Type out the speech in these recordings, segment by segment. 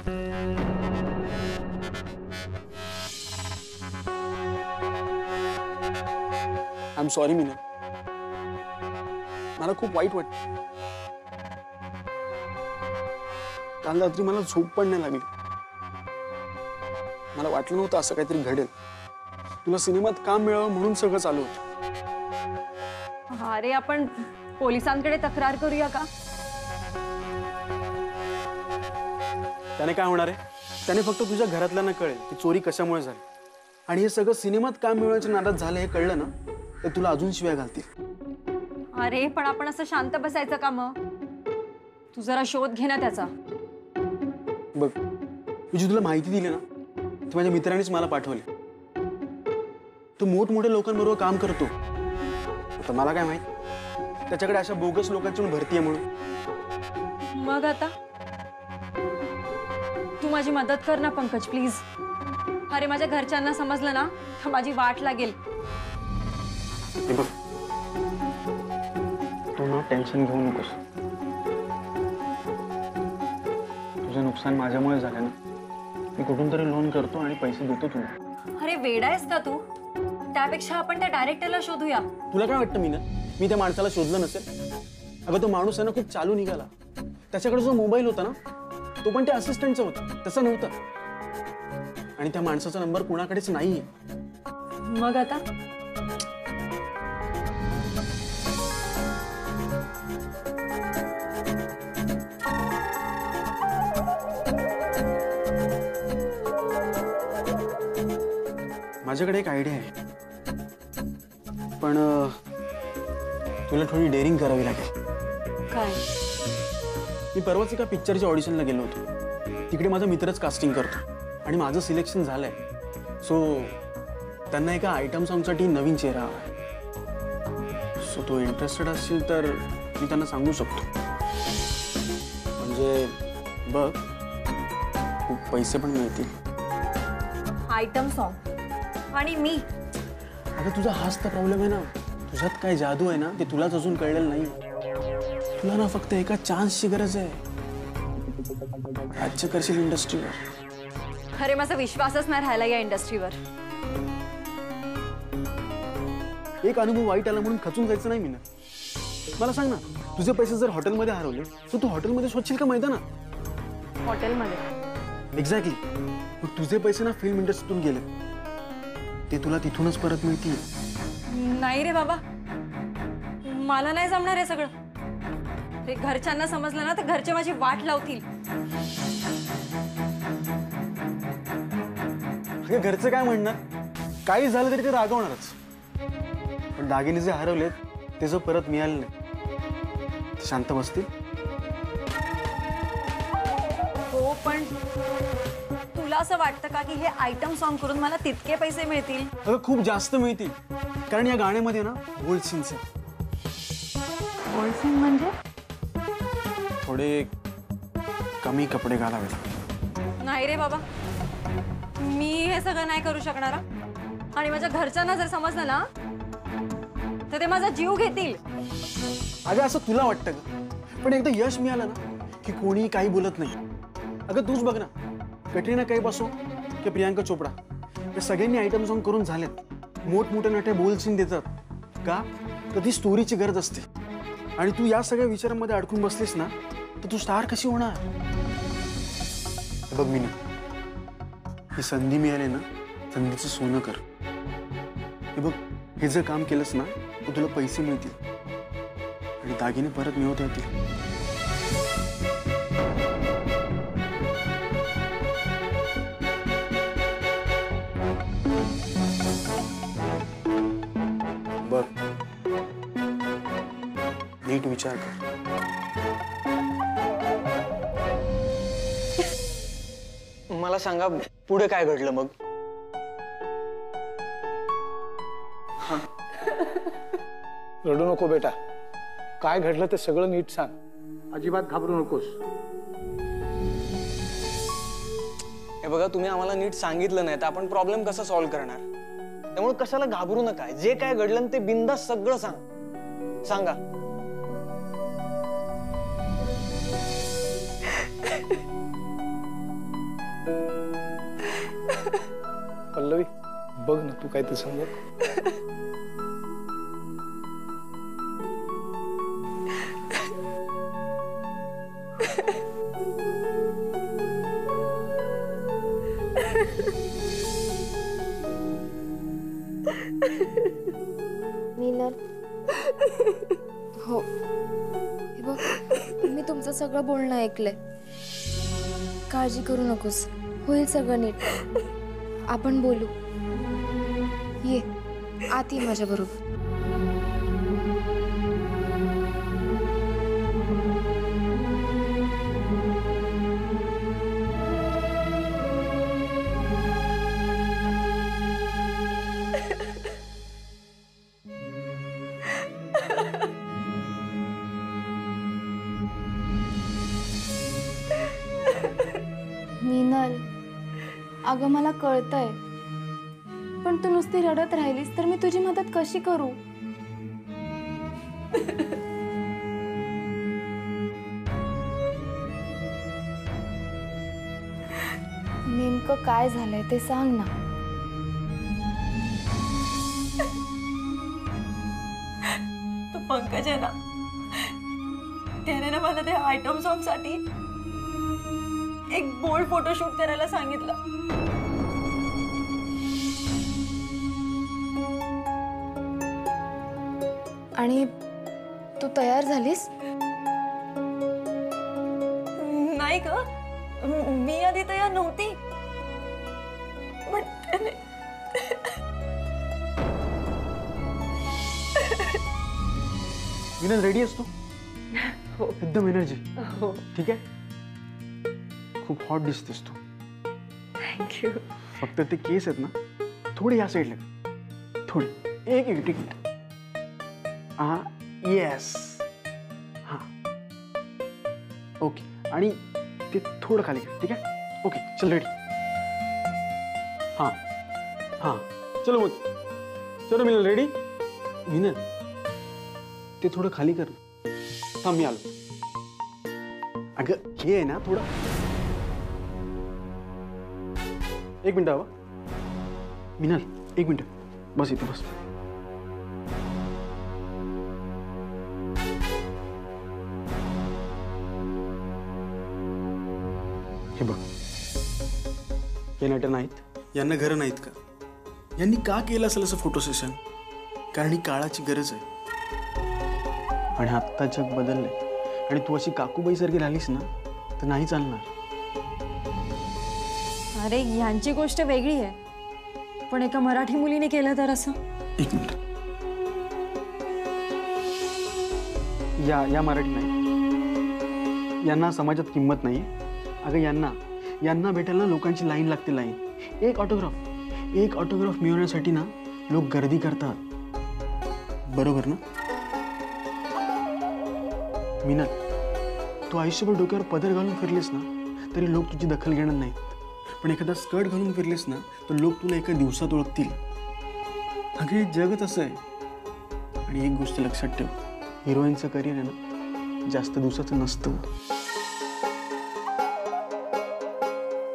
I am sorry Meena, मला खूप वाईट वाटतं. काल रात्री मला झोप पण नाही लागली. मला वाटलं नव्हतं असं काहीतरी घडेल. तुला सिनेमात काम मिळावं म्हणून सगळं चालू होतं. अरे आपण पोलिसांकडे तक्रार करूया का? त्याने काय होणार आहे? त्याने फक्त तुझ्या घरातल्यांना कळेल की चोरी कशामुळे झाली. आणि हे सगळं सिनेमात काम मिळवण्याच्या नादात झालं हे कळलं ना तर तुला अजून शिव्या घालतील. अरे पण आपण असं शांत बसायचं का मग? तू जरा शोध घे ना त्याचा. बघ, मी जी तुला माहिती दिली ना ती माझ्या मित्रांनीच मला पाठवली. तू मोठमोठ्या लोकांबरोबर काम करतो. आता मला काय माहित त्याच्याकडे अशा बोगस लोकांची भरती आहे म्हणून. मग आता तू माझी मदत कर ना पंकज प्लीज. अरे माझ्या घरच्यांना समजलं ना तर माझी वाट लागेल. हे बघ, तू ना टेन्शन घेऊ नकोस. तुझं नुकसान माझ्यामुळे झालं ना. मी कुठून तरी लोन करतो आणि पैसे देतो तुला. अरे वेडा आहेस का तू? त्यापेक्षा आपण त्या डायरेक्टरला शोधूया. तुला काय वाटतं मीना, मी त्या माणसाला शोधलं नसेल? अगं तो माणूस आहे ना खूप चालू निघाला. त्याच्याकडे जो मोबाईल होता ना तो पण त्या असिस्टंटचा होता, तसं नव्हतं. आणि त्या माणसाचा नंबर कुणाकडेच नाहीये. मग आता माझ्याकडे एक आयडिया आहे, पण तुला थोडी डेअरिंग करावी लागेल. काय? मी परवाच एका पिक्चरच्या ऑडिशनला गेलो होतो. तिकडे माझा मित्रच कास्टिंग करतो आणि माझं सिलेक्शन झालंय. सो त्यांना एका आयटम सॉंगसाठी नवीन चेहरा हवा. सो तू इंटरेस्टेड असशील तर मी त्यांना सांगू शकतो. म्हणजे बघ, खूप पैसे पण मिळतील. आयटम सॉन्ग आणि मी? अगं तुझा हाच तर प्रॉब्लेम आहे ना. तुझ्यात काय जादू आहे ना ते तुलाच अजून कळलेलं नाही. तुला ना फक्त एका चान्सची गरज आहे. राज्य करशील इंडस्ट्रीवर. अरे माझा विश्वासच नाही राहिला या इंडस्ट्रीवर. एक अनुभव वाईट आला म्हणून खचून जायचं नाही. मी ना मला सांग ना, तुझे पैसे जर हॉटेलमध्ये हरवले तर तू हॉटेलमध्ये शोधशील का मैदानात? हॉटेलमध्ये? एक्झॅक्टली. मग तुझे पैसे ना फिल्म इंडस्ट्रीतून गेले ते तुला तिथूनच परत मिळतील. नाही रे बाबा, मला नाही जमणार हे सगळं. ते घरच्यांना समजलं ना तर घरचे माझी वाट लावतील. अगं घरचं काय म्हणणार? काही झालं तरी ते रागवणारच. पण दागिने जे हरवलेत ते जर परत मिळाले नाही ते शांत बसतील. हो पण तुला असं वाटतं का की हे आयटम सॉन्ग करून मला तितके पैसे मिळतील? अगं खूप जास्त मिळतील. कारण या गाण्यामध्ये ना बोल्ड सीन्स आहेत. बोल्ड सीन म्हणजे? थोडे कमी कपडे घालावे. नाही रे बाबा, मी हे सगळं नाही करू शकणार. आणि माझ्या घरच्यांना जर समजलं ना तर ते माझा जीव घेतील. अगं असं तुला वाटतं का? पण एकदा यश मिळालं ना की कोणी काही बोलत नाही. अगं तूच बघ ना, कटरीना कैफ असो की प्रियांका चोपडा, या सगळ्यांनी आयटम सॉन्ग करून झालेत. मोठमोठे नटे बोल्ड सीन देतात का? तर ती स्टोरीची गरज असते. आणि तू या सगळ्या विचारांमध्ये अडकून बसलीस ना तर तू स्टार कशी होणार? बघ मीना, ही संधी मिळाली ना, संधीचं सोनं कर. हे बघ, हे जर काम केलंस ना तर तुला पैसे मिळतील आणि दागिने परत मिळवता येतील. बघ, नीट विचार कर. मला सांगा पुढे काय घडलं मग? रडू नको बेटा. काय घडलं ते सगळं नीट सांग. अजिबात घाबरू नकोस. हे बघा, तुम्ही आम्हाला नीट सांगितलं नाही तर आपण प्रॉब्लेम कसा सॉल्व्ह करणार? त्यामुळे कशाला घाबरू नका. जे काय घडलं ते बिनधास्त सगळं सांगा. पल्लवी बघ ना तू काय ते समज. मीनल, हो हे बघ, मी तुमचं सगळं बोलणं ऐकलंय. काळजी करू नकोस, होईल सगळं नीट. आपण बोलू. ये आत ये माझ्या बरोबर. मीनल, अगं मला कळतंय, पण तू नुसती रडत राहिलीस तर मी तुझी मदत कशी करू? नेमकं काय झालंय ते सांग ना. तो पंकज आहे ना, त्याने ना मला त्या आयटम सॉन्ग साठी एक बोल्ड फोटोशूट करायला सांगितलं. आणि तू तयार झालीस? नाही ग, मी आधी तयार नव्हती, पण त्याने विनल रेडी असतो हो. एकदम एनर्जी. हो, ठीक आहे. खूप हॉट दिसतेस तू. थँक्यू. फक्त ते केस आहेत ना थोडी या साईडला, थोडी एक एक टिक. हा येस, हा ओके. आणि ते थोडं खाली कर. ठीक आहे. ओके चल रेडी. हां हां चलो मग. चलो मिनल रेडी. मिनल ते थोडं खाली कर. थांब मी आलो. अगं हे आहे ना थोडं. एक मिनिट हवा. मिनल एक मिनिट बस इथे बस. हे बघ, हे नट नाहीत, यांना घरं नाहीत का? यांनी का केलं असेल असं फोटो सेशन? कारण ही काळाची गरज आहे. आणि आत्ता जग बदललंय आणि तू अशी काकूबाई सारखी राहिलीस ना तर नाही चालणार. अरे यांची गोष्ट वेगळी आहे, पण एका मराठी मुलीने केलं तर असं. एक मिनिट. या मराठी नाही, यांना समाजात किंमत नाही. अगं यांना भेटायला लोकांची लाईन लागते. लाईन. एक ऑटोग्राफ मिळवण्यासाठी ना लोक गर्दी करतात. बरोबर ना मीनल? तू आयुष्यभर डोक्यावर पदर घालून फिरलीस ना तरी लोक तुझी दखल घेणार नाहीत. पण एखादा स्कर्ट घालून फिरलीस ना तर लोक तुला एका दिवसात ओळखतील. अगं हे जगच असं आहे. आणि एक गोष्ट लक्षात ठेव, हिरोईनचं करिअर आहे ना जास्त दिवसाचं नसतं.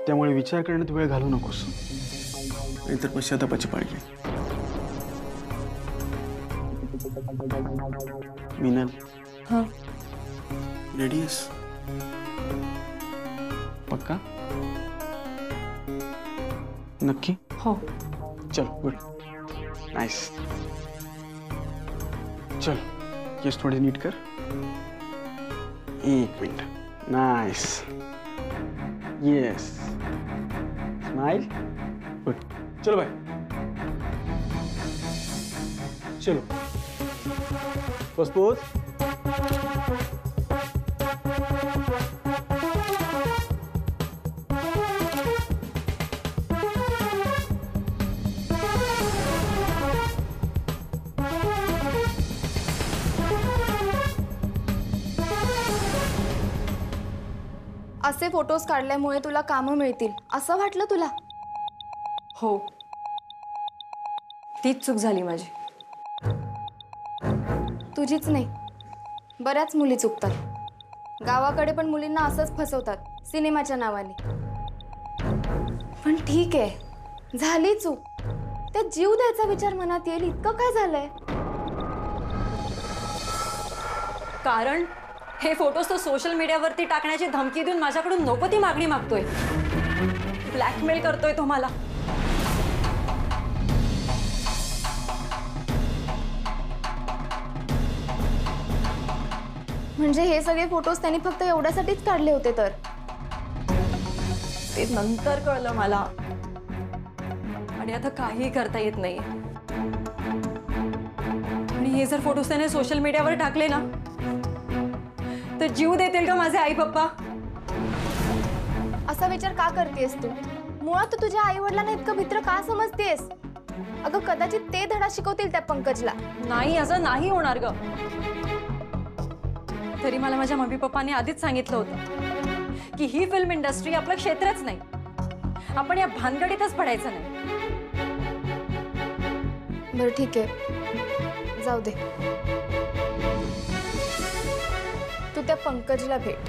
त्यामुळे विचार करण्यात वेळ घालू नकोस, नाहीतर पश्चातापाची पाळी घे. मीनल हां, रेडी आहेस? पक्का? नक्की? हो. चल गुड, नाइस. चल केस थोडे नीट कर. एक minute. Nice. Yes. Smile. Good. चलो बाय. चलो बस पोज. असे फोटोज काढल्यामुळे तुला कामं मिळतील असं वाटलं तुला? हो, तीच चूक झाली माझी. तुझीच नाही, बऱ्याच मुली चुकतात. गावाकडे पण मुलींना असंच फसवतात सिनेमाच्या नावाने. पण ठीक आहे, झाली चूक, त्या जीव द्यायचा विचार मनात येईल इतकं काय झालंय? कारण हे फोटोज तो सोशल मीडियावरती टाकण्याची धमकी देऊन माझ्याकडून नको ती मागणी मागतोय, ब्लॅकमेल करतोय तो मला. म्हणजे हे सगळे फोटोज त्यांनी फक्त एवढ्यासाठीच काढले होते तर? ते नंतर कळलं मला, आणि आता काही करता येत नाही. आणि हे जर फोटोज त्याने सोशल मीडियावर टाकले ना तर जीव देतील का माझे आई पप्पा? असा विचार का करतेस तू? मुळात तू तुझ्या आई वडिलांना इतकं भित्र का समजतेस? अगं कदाचित ते धडा शिकवतील त्या पंकजला. नाही, असं नाही होणार ग. तरी मला माझ्या मम्मी पप्पांनी आधीच सांगितलं होतं की ही फिल्म इंडस्ट्री आपलं क्षेत्रच नाही, आपण या भानगडीतच पडायचं नाही. बरं ठीक आहे, जाऊ दे. तू त्या पंकजला भेट.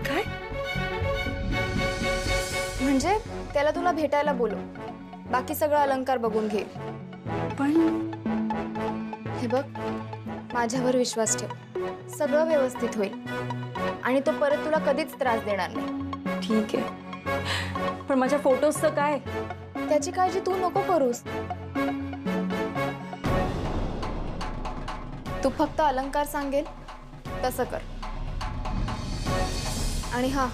काय? म्हणजे त्याला तुला भेटायला बोलव. बाकी सगळं अलंकार बघून घे. पण हे बघ, माझ्यावर विश्वास ठेव. सगळं व्यवस्थित होईल आणि तो परत तुला कधीच त्रास देणार नाही. ठीक आहे, पण माझ्या फोटोजचं काय? त्याची काळजी तू नको करूस. तू फक्त अलंकार सांगेल तसं कर. आणि हा,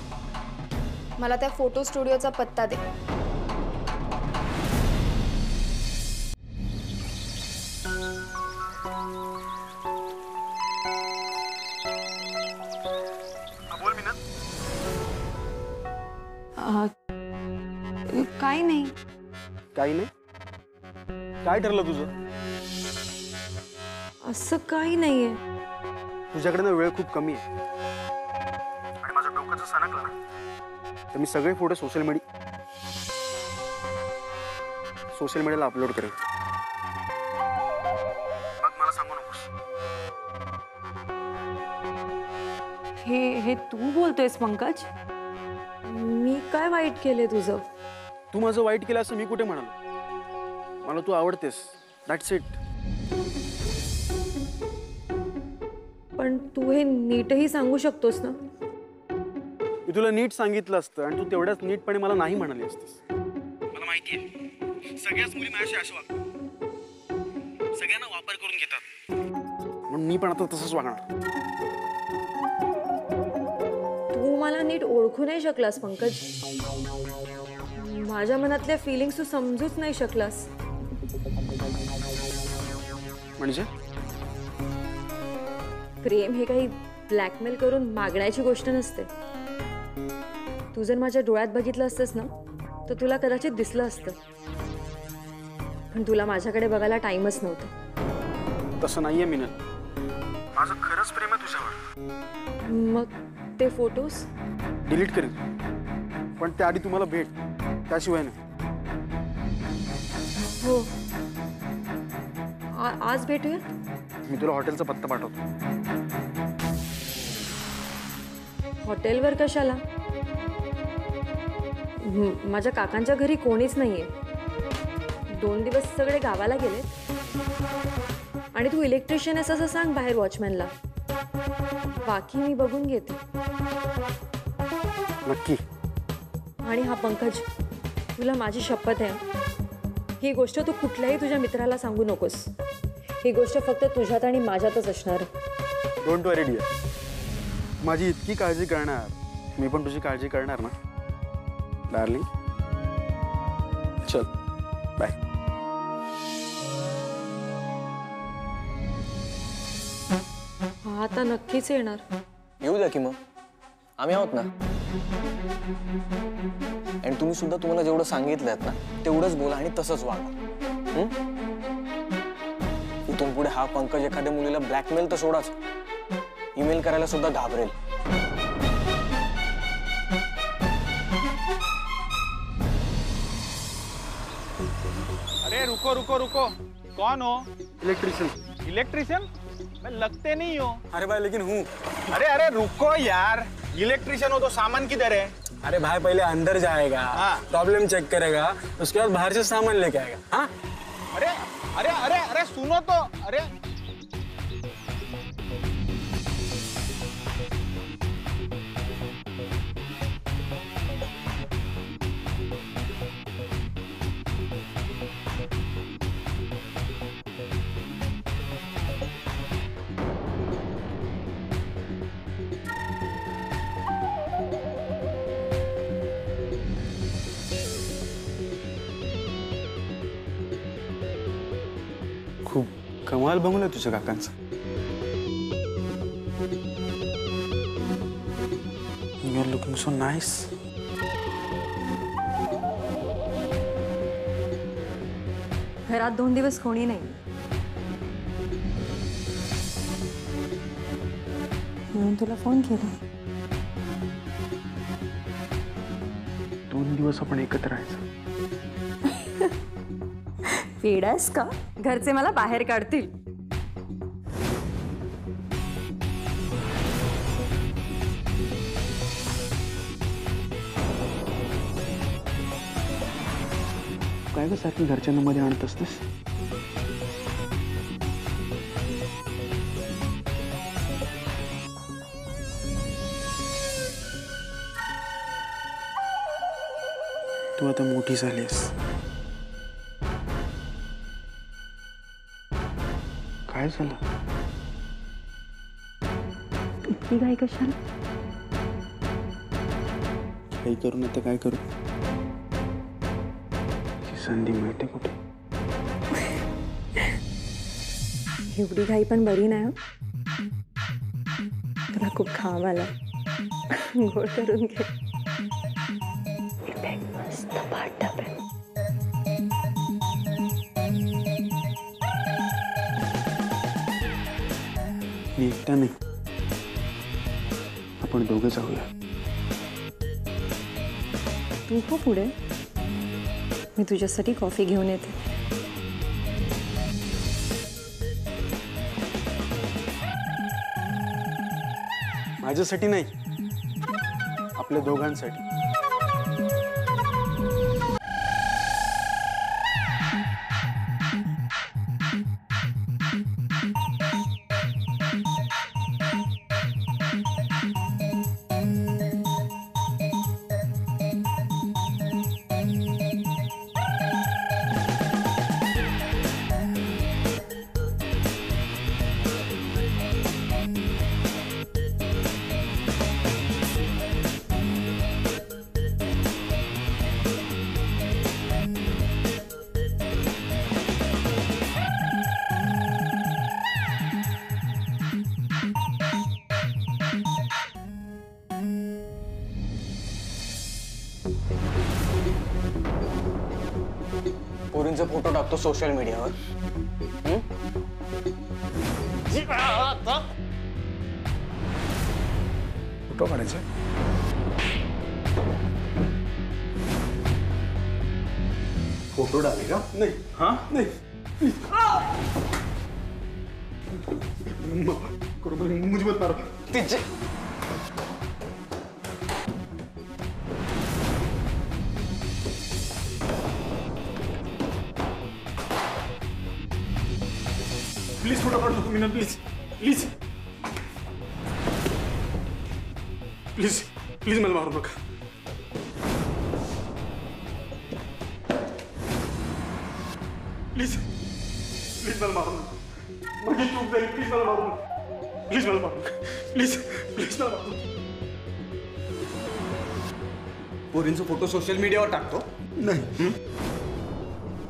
मला त्या फोटो स्टुडिओचा पत्ता दे. काय नाही. काही नाही? काय ठरलं तुझं? असं काही नाहीये. तुझ्याकडे ना वेळ खूप कमी आहे आणि माझं डोकं जर सणकलं ना तर मी सगळे फोटो सोशल मीडियाला अपलोड करेन. मग मला सांगू नकोस. हे तू बोलतोयस पंकज? मी काय वाईट केले तुझं? तू माझं वाईट केलं असं मी कुठे म्हणालो? मला तू आवडतेस, दॅट्स इट. पण तू हे नीटही सांगू शकतोस ना? मी तुला नीट सांगितलं असतं आणि तू तेवढ्याच नीटपणे मला नाही म्हणाली असतीस. मला माहिती आहे सगळ्याच मुली माझ्याशी अशा वागतात, सगळ्यांना वापर करून घेतात, म्हणून मी पण आता तसंच वागणार. तू मला नीट ओळखू नाही शकलास पंकज. माझ्या मनातल्या फिलिंग्स तू समजूच नाही शकलास. म्हणजे प्रेम हे काही ब्लॅकमेल करून मागण्याची गोष्ट नसते. तू जर माझ्या डोळ्यात बघितलं असतंस ना तर तुला कदाचित दिसलं असतं, पण तुला माझ्याकडे बघायला टाइमच नव्हता. तसं नाहीये मीनल, माझं खरंच प्रेम आहे तुझ्यावर. मग ते फोटोज डिलीट करेन, पण त्याआधी तुम्हाला भेट, त्याशिवाय नाही. हो, आज भेटूया. मी तुला हॉटेलचा पत्ता पाठवतो. हॉटेलवर कशाला? माझ्या काकांच्या घरी कोणीच नाहीये. 2 दिवस सगळे गावाला गेले. आणि तू इलेक्ट्रिशियन आहेस असं सांग बाहेर वॉचमॅनला. बाकी मी बघून घेते. नक्की. आणि हा पंकज, तुला माझी शपथ आहे, ही गोष्ट तू कुठल्याही तुझ्या मित्राला सांगू नकोस. ही गोष्ट फक्त तुझ्यात आणि माझ्यातच असणार. डोंट वरी डिअर, माझी इतकी काळजी करणार, मी पण तुझी काळजी करणार ना डार्लिंग. चल बाय. हा आता नक्कीच येणार. येऊ द्या की मग, आम्ही आहोत ना. आणि तुम्ही सुद्धा तुम्हाला जेवढं सांगितलंय ना तेवढंच बोला आणि तसंच वागा. इथून पुढे हा पंकज एखाद्या मुलीला ब्लॅकमेल तर सोडाच, ईमेल करायला सुद्धा घाबरेल. अरे रुको रुको रुको, कौन हो? इलेक्ट्रिशियन. इलेक्ट्रिशियन? मैं लगते नहीं हो. अरे भाई लेकिन हूँ. अरे अरे रुको यार, इलेक्ट्रिशियन हो तो सामान किधर है? अरे भाई पहले अंदर जाएगा, प्रॉब्लम चेक करेगा, उसके बाद बाहर से सामान लेके आएगा। हाँ अरे अरे अरे अरे सुनो तो, अरे खूप कमाल बंगला तुझ्या काकांचा। You are looking so nice. घरात 2 दिवस कोणी नाही, म्हणून तुला फोन केला। 2 दिवस आपण एकत्र राहायचं। वेडास का? घरचे मला बाहेर काढतील। काय ग सारखी घरच्यांना मध्ये आणत असतेस? तू आता मोठी झालीस, काय झालं? इतकी घाई कशाला? काही करू नाही तर काय करू? संधी मिळते कुठे? एवढी घाई पण बरी नाही हो। तुला खूप घाम आला, गोड करून घे। इथे मस्त पाटप आहे। मी एकटा नाही, आपण दोघं जाऊया। तू हो पुढे, मी तुझ्यासाठी कॉफी घेऊन येते। माझ्यासाठी नाही, आपल्या दोघांसाठी। पोरींचे फोटो टाकतो सोशल मीडियावर। फोटो काढायचे? फोटो डालेगा? नहीं। हाँ नहीं, मुझे मत मारो। तिचे प्लीज फोटो काढ नको Meena, please please please please मला मारू नका। प्लीज प्लीज मला मारू नका, माझी चूक झाली, प्लीज मला मारू नका, प्लीज मला मारू नका, प्लीज प्लीज मला मारू नका। पोरींचे फोटो सोशल मीडियावर टाकतो? नाही।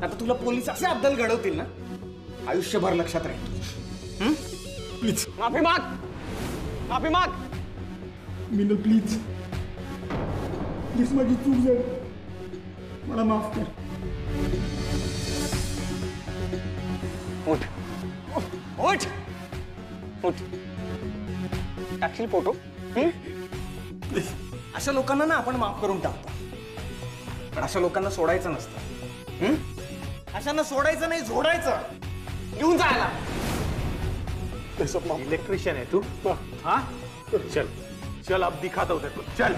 आता तुला पोलीस असे अब्दल घडवतील ना, आयुष्यभर लक्षात राहील। प्लीज माफी माग, माफी माग। मीना प्लीज प्लीज, माझी चूक झाली, मला माफ कर। उठ उठ उठ, टाकशील फोटो? अशा लोकांना ना आपण माफ करून टाकतो, पण अशा लोकांना सोडायचं नसतं। अशांना सोडायचं नाही, जोडायचं, घेऊन जायला। इलेक्ट्रिशियन है तू? हाँ चल चल, अब दिखाता हूँ तेरे को, चल।